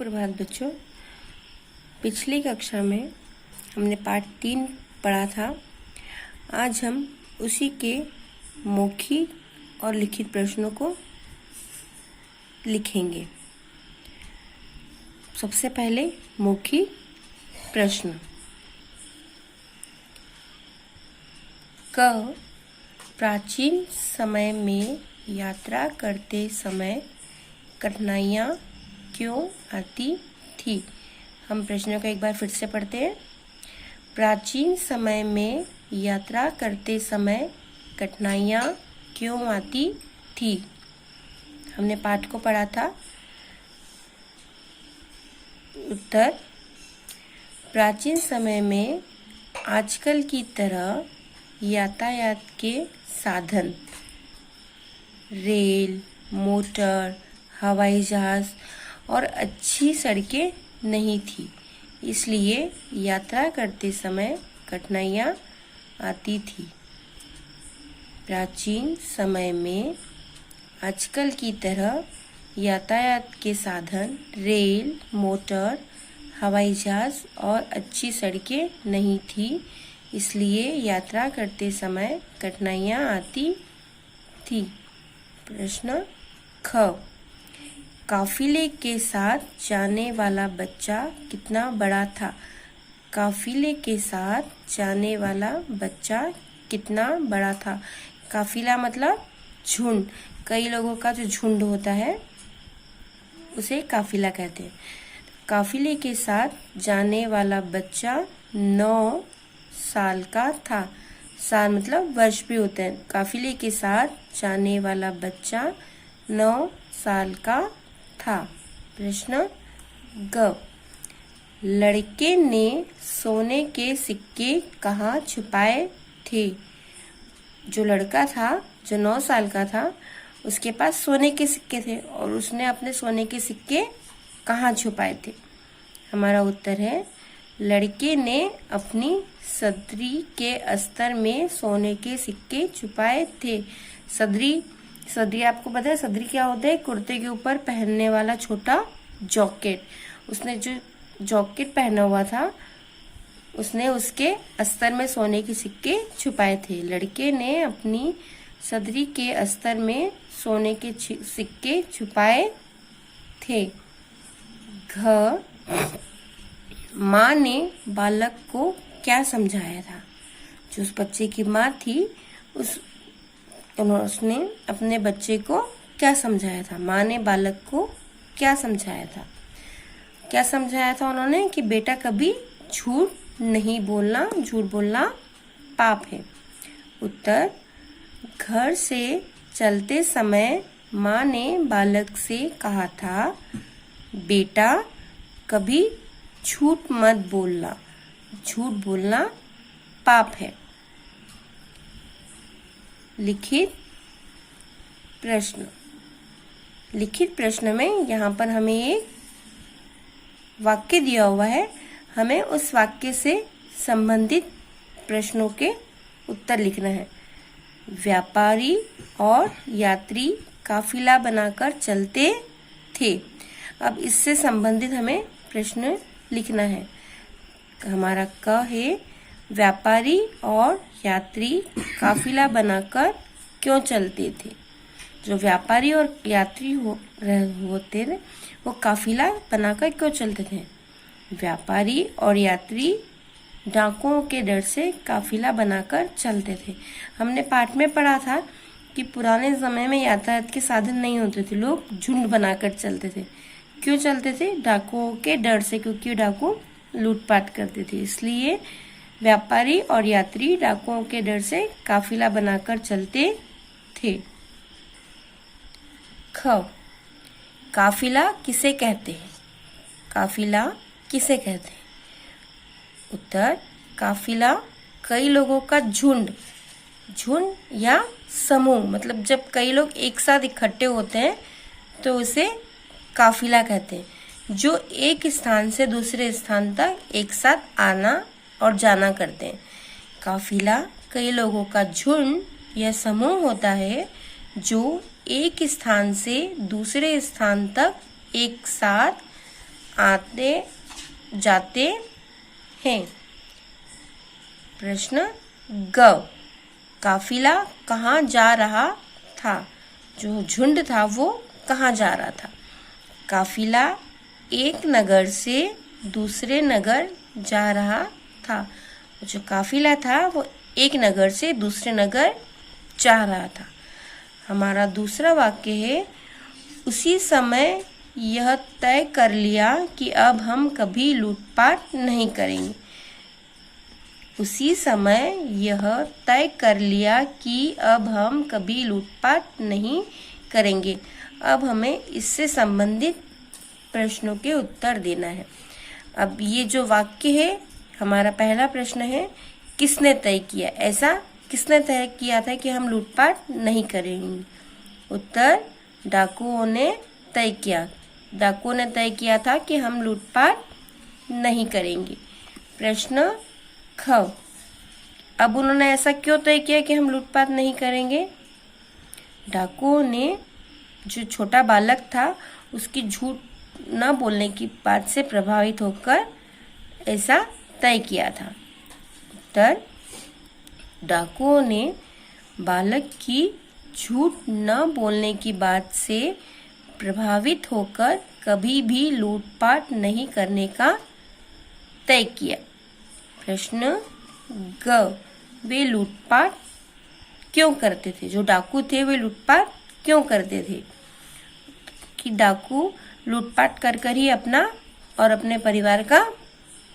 सुप्रभात बच्चों। पिछली कक्षा में हमने पाठ 3 पढ़ा था। आज हम उसी के मौखिक और लिखित प्रश्नों को लिखेंगे। सबसे पहले मौखिक प्रश्न। क प्राचीन समय में यात्रा करते समय कठिनाइयाँ क्यों आती थी? हम प्रश्नों को एक बार फिर से पढ़ते हैं। प्राचीन समय में यात्रा करते समय कठिनाइयाँ क्यों आती थी? हमने पाठ को पढ़ा था। उत्तर: प्राचीन समय में आजकल की तरह यातायात के साधन रेल, मोटर, हवाई जहाज़ और अच्छी सड़कें नहीं थी, इसलिए यात्रा करते समय कठिनाइयाँ आती थी। प्राचीन समय में आजकल की तरह यातायात के साधन रेल, मोटर, हवाई जहाज़ और अच्छी सड़कें नहीं थी, इसलिए यात्रा करते समय कठिनाइयाँ आती थी। प्रश्न ख काफिले के साथ जाने वाला बच्चा कितना बड़ा था? काफिले के साथ जाने वाला बच्चा कितना बड़ा था? काफिला मतलब झुंड। कई लोगों का जो झुंड होता है उसे काफिला कहते हैं। काफिले के साथ जाने वाला बच्चा 9 साल का था। साल मतलब वर्ष भी होते हैं। काफिले के साथ जाने वाला बच्चा 9 साल का था। प्रश्न ग लड़के ने सोने के सिक्के कहाँ छुपाए थे? जो लड़का था, जो 9 साल का था, उसके पास सोने के सिक्के थे और उसने अपने सोने के सिक्के कहाँ छुपाए थे? हमारा उत्तर है लड़के ने अपनी सदरी के अस्तर में सोने के सिक्के छुपाए थे। सदरी आपको पता है सदरी क्या होता है? कुर्ते के ऊपर पहनने वाला छोटा जॉकेट। उसने जो जॉकेट पहना हुआ था उसने उसके अस्तर में सोने के सिक्के छुपाए थे। लड़के ने अपनी सदरी के अस्तर में सोने के सिक्के छुपाए थे। घ माँ ने बालक को क्या समझाया था? जो उस बच्चे की माँ थी उसने अपने बच्चे को क्या समझाया था? माँ ने बालक को क्या समझाया था? क्या समझाया था उन्होंने? कि बेटा कभी झूठ नहीं बोलना, झूठ बोलना पाप है। उत्तर: घर से चलते समय माँ ने बालक से कहा था, बेटा कभी झूठ मत बोलना, झूठ बोलना पाप है। लिखित प्रश्न। लिखित प्रश्न में यहाँ पर हमें एक वाक्य दिया हुआ है। हमें उस वाक्य से संबंधित प्रश्नों के उत्तर लिखना है। व्यापारी और यात्री काफिला बनाकर चलते थे। अब इससे संबंधित हमें प्रश्न लिखना है। हमारा क है व्यापारी और यात्री काफिला बनाकर क्यों चलते थे? जो व्यापारी और यात्री होते थे वो काफिला बनाकर क्यों चलते थे? व्यापारी और यात्री डाकुओं के डर से काफिला बनाकर चलते थे। हमने पाठ में पढ़ा था कि पुराने समय में यातायात के साधन नहीं होते थे, लोग झुंड बनाकर चलते थे। क्यों चलते थे? डाकुओं के डर से, क्योंकि डाकू लूटपाट करते थे, इसलिए व्यापारी और यात्री डाकुओं के डर से काफिला बनाकर चलते थे। ख काफिला किसे कहते हैं? काफिला किसे कहते हैं? उत्तर: काफिला कई लोगों का झुंड या समूह, मतलब जब कई लोग एक साथ इकट्ठे होते हैं तो उसे काफिला कहते हैं। जो एक स्थान से दूसरे स्थान तक एक साथ आना और जाना करते हैं। काफिला कई लोगों का झुंड या समूह होता है जो एक स्थान से दूसरे स्थान तक एक साथ आते जाते हैं। प्रश्न ग, काफिला कहाँ जा रहा था? जो झुंड था वो कहाँ जा रहा था? काफिला एक नगर से दूसरे नगर जा रहा था। जो काफिला था वो एक नगर से दूसरे नगर जा रहा था। हमारा दूसरा वाक्य है, उसी समय यह तय कर लिया कि अब हम कभी लूटपाट नहीं करेंगे। उसी समय यह तय कर लिया कि अब हम कभी लूटपाट नहीं करेंगे। अब हमें इससे संबंधित प्रश्नों के उत्तर देना है। अब ये जो वाक्य है, हमारा पहला प्रश्न है, किसने तय किया? ऐसा किसने तय किया था कि हम लूटपाट नहीं करेंगे? उत्तर, डाकुओं ने तय किया। डाकुओं ने तय किया था कि हम लूटपाट नहीं करेंगे। प्रश्न ख, अब उन्होंने ऐसा क्यों तय किया कि हम लूटपाट नहीं करेंगे? डाकुओं ने जो छोटा बालक था उसकी झूठ न बोलने की बात से प्रभावित होकर ऐसा तय किया था। उत्तर, डाकुओं ने बालक की झूठ न बोलने की बात से प्रभावित होकर कभी भी लूटपाट नहीं करने का तय किया। प्रश्न ग, वे लूटपाट क्यों करते थे? जो डाकू थे वे लूटपाट क्यों करते थे? कि डाकू लूटपाट कर कर ही अपना और अपने परिवार का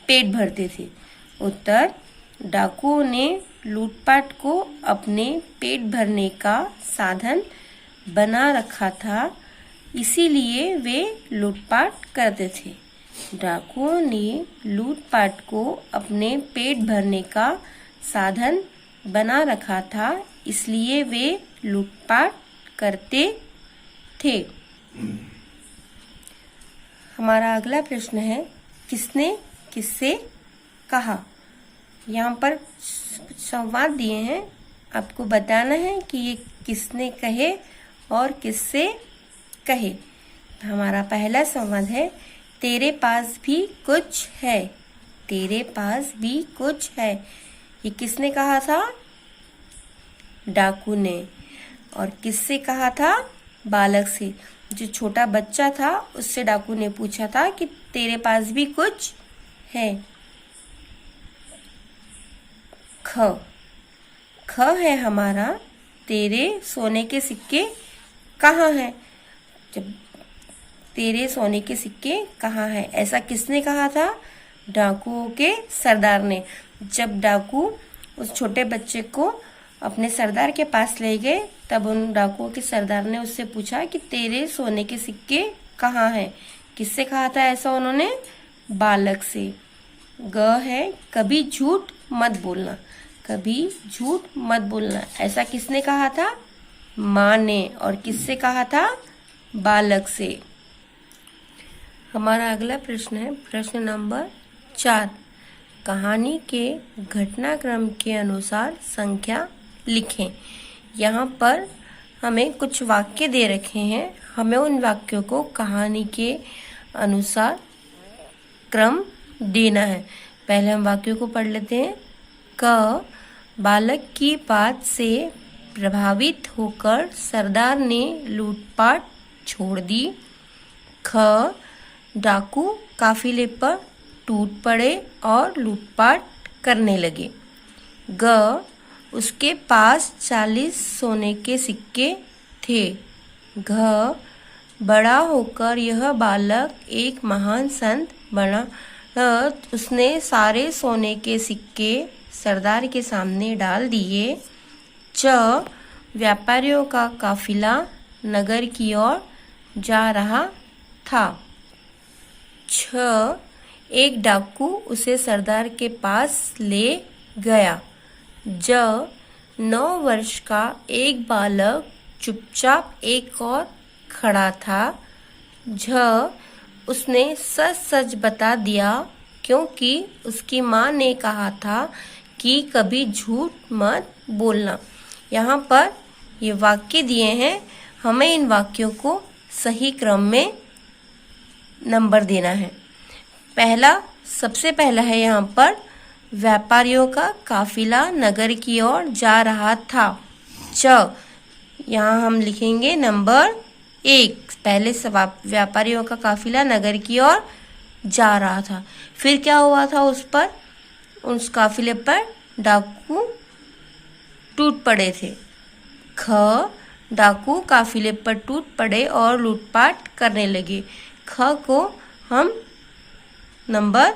पेट भरते थे। उत्तर, डाकुओं ने लूटपाट को अपने पेट भरने का साधन बना रखा था, इसीलिए वे लूटपाट करते थे। डाकुओं ने लूटपाट को अपने पेट भरने का साधन बना रखा था, इसलिए वे लूटपाट करते थे। हमारा अगला प्रश्न है, किसने किससे कहा? यहाँ पर संवाद दिए हैं, आपको बताना है कि ये किसने कहे और किससे कहे। तो हमारा पहला संवाद है, तेरे पास भी कुछ है। तेरे पास भी कुछ है, ये किसने कहा था? डाकू ने। और किससे कहा था? बालक से। जो छोटा बच्चा था उससे डाकू ने पूछा था कि तेरे पास भी कुछ है। ख, ख है हमारा, तेरे सोने के सिक्के कहाँ हैं? जब तेरे सोने के सिक्के कहाँ हैं, ऐसा किसने कहा था? डाकुओं के सरदार ने। जब डाकू उस छोटे बच्चे को अपने सरदार के पास ले गए, तब उन डाकुओं के सरदार ने उससे पूछा कि तेरे सोने के सिक्के कहाँ हैं? किससे कहा था ऐसा उन्होंने? बालक से। ग है, कभी झूठ मत बोलना। कभी झूठ मत बोलना, ऐसा किसने कहा था? माँ ने। और किससे कहा था? बालक से। हमारा अगला प्रश्न है, प्रश्न नंबर 4, कहानी के घटनाक्रम के अनुसार संख्या लिखें। यहाँ पर हमें कुछ वाक्य दे रखे हैं, हमें उन वाक्यों को कहानी के अनुसार क्रम देना है। पहले हम वाक्यों को पढ़ लेते हैं। क, बालक की बात से प्रभावित होकर सरदार ने लूटपाट छोड़ दी। ख, डाकू काफिले पर टूट पड़े और लूटपाट करने लगे। ग, उसके पास 40 सोने के सिक्के थे। घ, बड़ा होकर यह बालक एक महान संत बना। उसने सारे सोने के सिक्के सरदार के सामने डाल दिए। च, व्यापारियों का काफिला नगर की ओर जा रहा था। छ, एक डाकू उसे सरदार के पास ले गया। ज, 9 वर्ष का एक बालक चुपचाप एक और खड़ा था। झ, उसने सच सच बता दिया क्योंकि उसकी माँ ने कहा था कि कभी झूठ मत बोलना। यहाँ पर ये वाक्य दिए हैं, हमें इन वाक्यों को सही क्रम में नंबर देना है। सबसे पहला है यहाँ पर, व्यापारियों का काफिला नगर की ओर जा रहा था। यहाँ हम लिखेंगे नंबर 1। पहले व्यापारियों का काफिला नगर की ओर जा रहा था। फिर क्या हुआ था उस काफिले पर डाकू टूट पड़े थे। डाकू काफिले पर टूट पड़े और लूटपाट करने लगे। को हम नंबर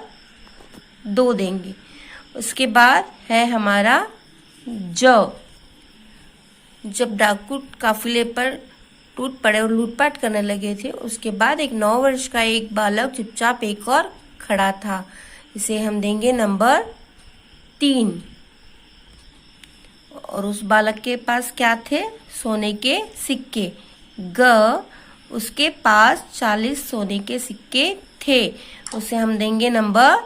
2 देंगे। उसके बाद है हमारा जब डाकू काफिले पर टूट पड़े और लूटपाट करने लगे थे, उसके बाद एक 9 वर्ष का एक बालक चुपचाप एक और खड़ा था। इसे हम देंगे नंबर 3। और उस बालक के पास क्या थे? सोने के सिक्के। उसके पास 40 सोने के सिक्के थे। उसे हम देंगे नंबर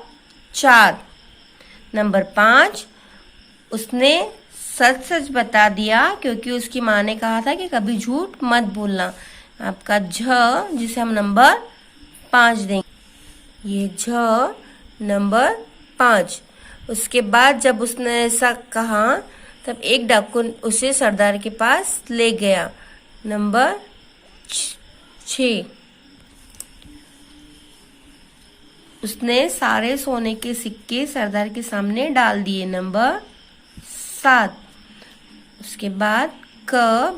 4। नंबर 5, उसने सच सच बता दिया क्योंकि उसकी माँ ने कहा था कि कभी झूठ मत बोलना। आपका जिसे हम नंबर 5 देंगे। ये नंबर 5। उसके बाद जब उसने ऐसा कहा तब एक डाकू उसे सरदार के पास ले गया। नंबर 6, उसने सारे सोने के सिक्के सरदार के सामने डाल दिए। नंबर 7, उसके बाद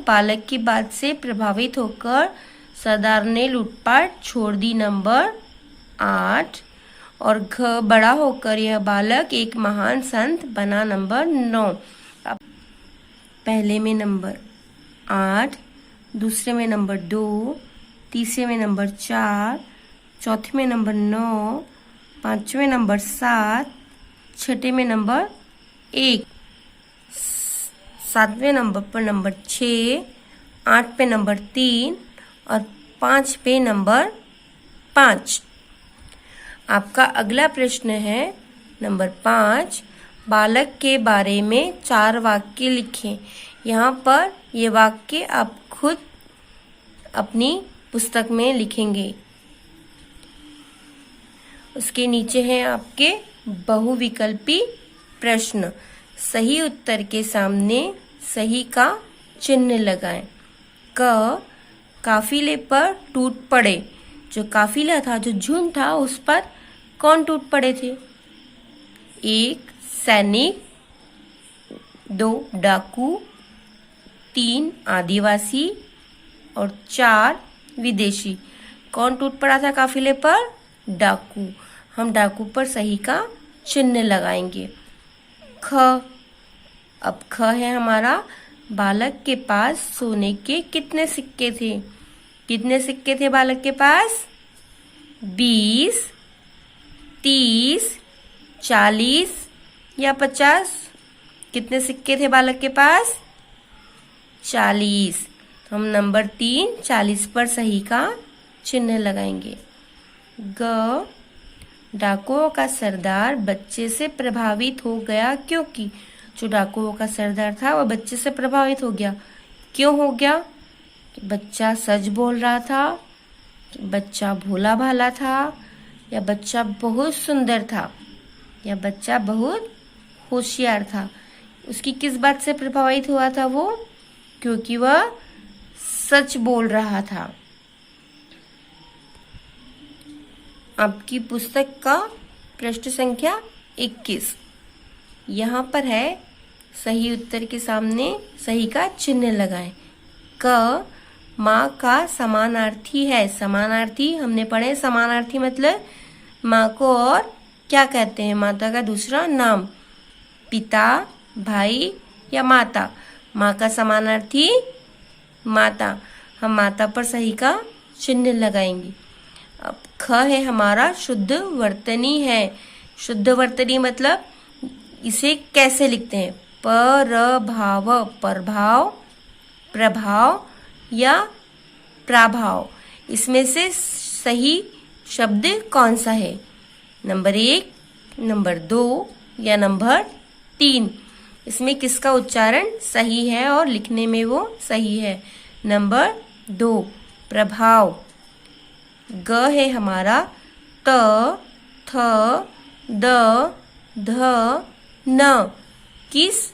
बालक की बात से प्रभावित होकर सरदार ने लूटपाट छोड़ दी। नंबर 8, और बड़ा होकर यह बालक एक महान संत बना। नंबर 9। पहले में नंबर 8, दूसरे में नंबर 2, तीसरे में नंबर 4, चौथे में नंबर 9, पांचवें नंबर 7, छठे में नंबर 1, सातवें नंबर पर नंबर 6, 8 पे नंबर 3 और 5 पे नंबर 5। आपका अगला प्रश्न है नंबर 5, बालक के बारे में 4 वाक्य लिखें। यहाँ पर ये वाक्य आप खुद अपनी पुस्तक में लिखेंगे। उसके नीचे हैं आपके बहुविकल्पी प्रश्न। सही उत्तर के सामने सही का चिन्ह लगाएं। काफिले पर टूट पड़े। जो काफिला था, जो झुंड था, उस पर कौन टूट पड़े थे? 1 सैनिक, 2 डाकू, 3 आदिवासी और 4 विदेशी। कौन टूट पड़ा था काफिले पर? डाकू। हम डाकू पर सही का चिन्ह लगाएंगे। अब है हमारा, बालक के पास सोने के कितने सिक्के थे? कितने सिक्के थे बालक के पास? 20, 30, 40 या 50? कितने सिक्के थे बालक के पास? 40। हम नंबर 3 40 पर सही का चिन्ह लगाएंगे। डाकुओं का सरदार बच्चे से प्रभावित हो गया क्योंकि जो डाकुओं का सरदार था वह बच्चे से प्रभावित हो गया। क्यों हो गया? कि बच्चा सच बोल रहा था, कि बच्चा भोला भाला था, या बच्चा बहुत सुंदर था, या बच्चा बहुत होशियार था। उसकी किस बात से प्रभावित हुआ था वो? क्योंकि वह सच बोल रहा था। आपकी पुस्तक का पृष्ठ संख्या 21। यहाँ पर है सही उत्तर के सामने सही का चिन्ह लगाएं। माँ का समानार्थी है। समानार्थी हमने पढ़े। समानार्थी मतलब माँ को और क्या कहते हैं? माता का दूसरा नाम, पिता, भाई या माता। माँ का समानार्थी माता। हम माता पर सही का चिन्ह लगाएंगे। अब है हमारा शुद्ध वर्तनी है। शुद्ध वर्तनी मतलब इसे कैसे लिखते हैं? परभाव, प्रभाव, प्रभाव या प्राभाव। इसमें से सही शब्द कौन सा है? नंबर 1, नंबर 2 या नंबर 3? इसमें किसका उच्चारण सही है और लिखने में वो सही है? नंबर 2 प्रभाव। है हमारा थ, द, ध, न किस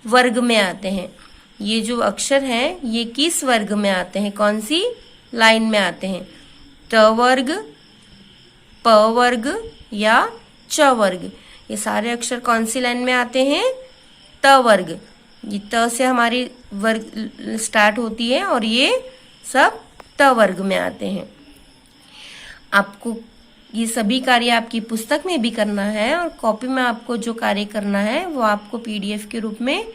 वर्ग में आते हैं? ये जो अक्षर हैं ये किस वर्ग में आते हैं? कौन सी लाइन में आते हैं? त वर्ग, प वर्ग या च वर्ग? ये सारे अक्षर कौन सी लाइन में आते हैं? त वर्ग। ये त से हमारी वर्ग स्टार्ट होती है और ये सब त वर्ग में आते हैं। आपको ये सभी कार्य आपकी पुस्तक में भी करना है और कॉपी में आपको जो कार्य करना है वो आपको PDF के रूप में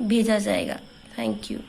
भेजा जाएगा। Thank you.